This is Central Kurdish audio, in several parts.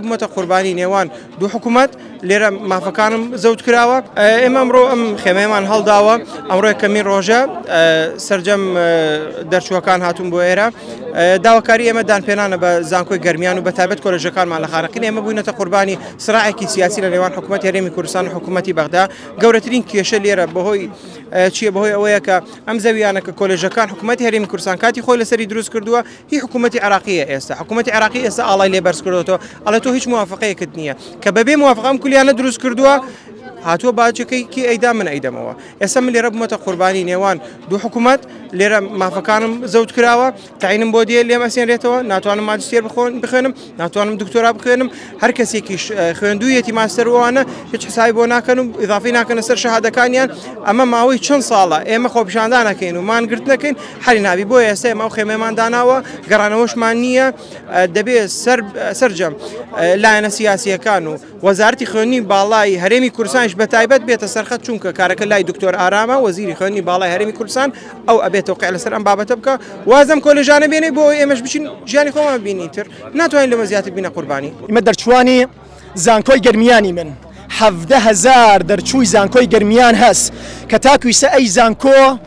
حکومەتە قوربانی نێوان دوو حکوومەت لێرە مافەکانم زەوت کراوە. ئێمە ئەمڕۆ ئەم خێمەیەمان هەڵداوە. ئەمڕۆ یەکەمین ڕۆژە سەرجەم دەرچووەکان هاتوون بۆ ئێرە. داواکاری ئێمە دانپێنانە بە زانکۆی گەرمیان و بەتایبەت کۆلێژەکانمان لە خانەقین. ئێمە بووینەتە قوربانی سراعێکی سیاسی لە نێوان حکوومەتی هەرێمی کوردستان و حکوومەتی بەغدا. گەورەترین کێشە لێرە بەهۆی چیە؟ بەهۆی ئەوەیە کە ئەم زەویانە کە کۆلێژەکان حکوومەتی هەرێمی کوردستان کاتی خۆی لەسەری دروست کردووە، هی حکوومەتی عێراقیە ئێستا. حکوومەتی عێراقی ئێستا ئاڵای لێبەرز کردوەوە، ئەڵێ تۆ هیچ موافقەیەکت نییە کە بەبێ موافقەم کولیانە دروست کردووە. هاتووە باجەکەی ئەیدا من ئەیدەمەوە. ئێستا من لێرە بوومەتە قوربانی نێوان دوو حکوومەت لێرە مافەکانم زەوت کراوە. تعینم بۆ دیێ لێم ئەسێنرێتەوە. ناتوانم ماجستێر بخوێنم، ناتوانم دکتۆرا بخوێنم. هەر کەسێکیش خوێندوویەتی ماستەروانە هیچ حسابی بۆ ناکەن و ئیضافی ناکەنە سەر شەهادەکانیان. ئەمە ماوەی چەند ساڵە ئێمە خۆپیشاندان نەکەین و مانگرت نەکەین، حەلی نابی. بۆ ئێستا ئێمە ئەو خێمەمان داناوە، گەڕانەوەشمان نییە. دەبێت سەرجەم لایەنە سیاسیەکان و وەزارەتی خوێندنی باڵای هەرێمی کوردستانیش بەتایبەت بێتە سەرخەت، چونکە کارەکە لای دکتۆر ئارامە، وەزیری خوێندنی باڵای هەرێمی کوردستان، ئەو ئەبێت تەوقیع لەسەر ئەم بابەتە بکە. وازم کۆلێژانە بێنێ بۆ ئێمەش بچین ژیانی خۆمان بینی تر ناتوانین لەمە زیاتر بینە قوربانی. ئێمە دەرچوانی زانکۆی گەرمیانی من 17,000 دەرچووی زانکۆی گەرمیان هەست کە تاکویسە ئەی زانکۆ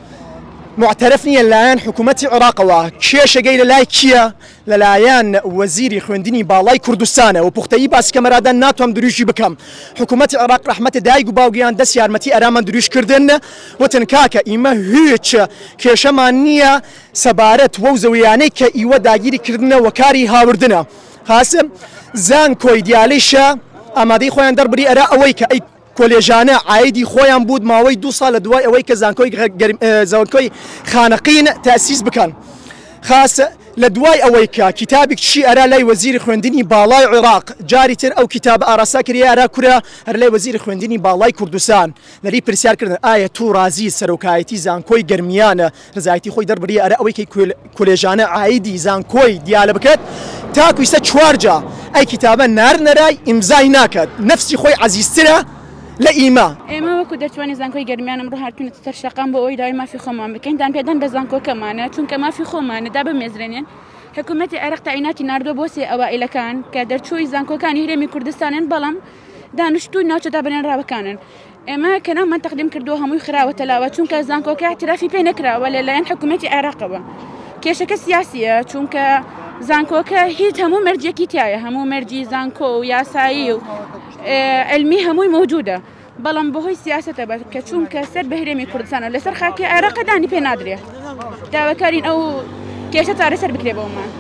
معترف نییە لەلایەن حکوومەتی عێراقەوە. کێشەگەی لەلای کیە؟ لەلایەن وەزیری خوێندنی باڵای کوردستانە و پوختەیی باسی کەمەرادان ناتوانم دروشی بکەم. حکوومەتی عێراق ڕەحمەتە دایک و باوگیان دەست یارمەتی ئەرامان دروشکردن وتن کاکە ئیمە هیچ کێشەمان نییە سەبارەت وەو زەویانەی کە ئیوە داگیری کردنە و کاری هاوردنە. خاسم زانکۆی دیالیشە ئامادەی خۆیان دەربری ئەرا ئەوەی کە ئەی کۆلێژانە عایدی خۆیان بود ماوەی 2 ساڵ لە دوای ئەوەی کە زانکۆی خانەقین تەسیس بکەن. خاص لە دوای ئەوەی کە کتابێک چی ئەرا لای وەزیری خوێندنی باڵای عێراق جاری تر ئەو کتاب ئاراسا کردی ئەرا کورە هەر لای وەزیری خوێندنی باڵای کوردستان لەری پرسیارکردن ئایا تو ڕازی سەرۆکایەتی زانکۆی گەرمیانە ڕزایەتی خۆی دەربری ئەرا ئەوەی کە کۆلێژانە عایدی زانکۆی دیالە بکات تاکویسە 4 جا ئەی کتابە نارنەرای ئیمزای ناکات نفسی خۆی عزیزترە لە ئیمە. ئێمە وەکو دەتوانین زانکۆی گەرمیانم ڕ هاتوونەتە سەر شەقام بۆ ئەوی داوای مافی خۆمان بکەین دانپێدان بە زانکۆکەمانە چونکە مافی خۆمانە دا بمێزرێنێن. حکوومەتی عێراق تاعیناتی ناردۆ بۆ سێ ئەوائلەکان کە دەرچووی زانکۆکانی هەرێمی کوردستانن، بەڵام دانیشتووی ناوچەدا بەنێنراوەکانن. ئێمە کە ناممان تەقدیم کردووە هەمووی خراوە تەلاوە چونکە زانکۆکە اعترافی پێ نەکراوە لەلایەن حکوومەتی عێراقەوە. کێشەکە سیاسیە چونکە زانکۆکە هیچ هەموو مەرجێکی تایە، هەموو مەرجی زانکۆ و یاسایی و علمی هەمووی موجودە، بەڵام بەهۆی سیاسەتە کە چونکە سەر بە هەرێمی کوردستانە لەسەر خاکی عێراق دانی پێ نادرێ. داواکارین ئەو کێشە چارەسەر بکرێ بۆمان.